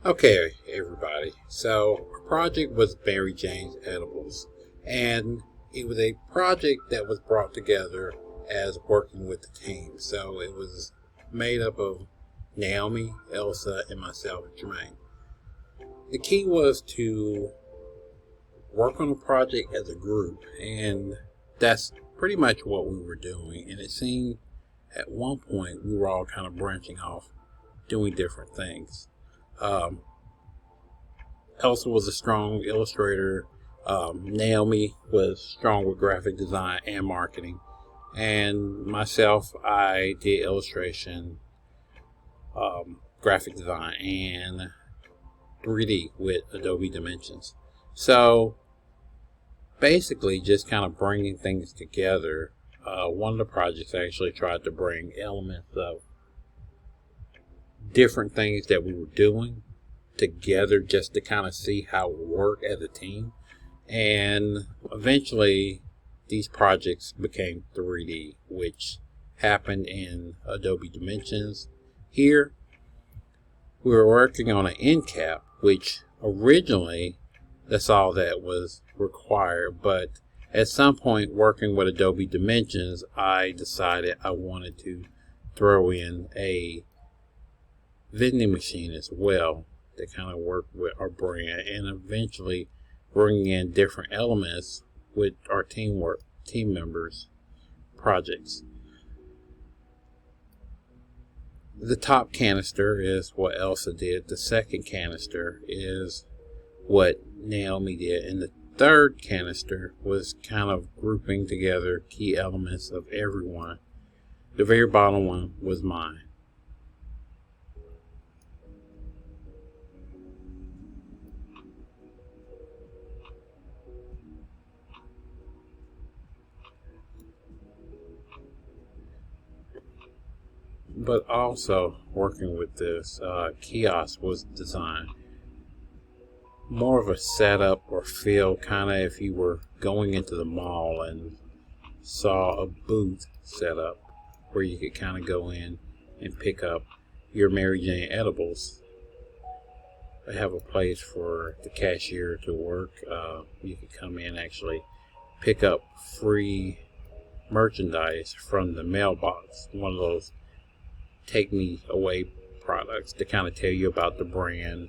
Okay, everybody. So, our project was Mary Jane's Edibles, and it was a project that was brought together as working with the team. So, it was made up of Naomi, Elsa, and myself, Jermaine. The key was to work on a project as a group, and that's pretty much what we were doing. And it seemed at one point we were all kind of branching off, doing different things. Um, Elsa was a strong illustrator. Naomi was strong with graphic design and marketing. And myself, I did illustration, graphic design, and 3D with Adobe Dimensions. So basically, just kind of bringing things together. One of the projects actually tried to bring elements of different things that we were doing together just to kind of see how it would work as a team. And eventually, these projects became 3D, which happened in Adobe Dimensions. Here, we were working on an end cap, which originally that's all that was required. But at some point, working with Adobe Dimensions, I decided I wanted to throw in a vending machine as well to kind of work with our brand and eventually bring in different elements with our team members projects. The top canister is what Elsa did. The second canister is what Naomi did. And the third canister was kind of grouping together key elements of everyone. The very bottom one was mine. But also working with this kiosk was designed more of a setup or feel, kind of if you were going into the mall and saw a booth set up where you could kind of go in and pick up your Mary Jane edibles. They have a place for the cashier to work. You could come in, actually pick up free merchandise from the mailbox, one of those take me away products to kind of tell you about the brand,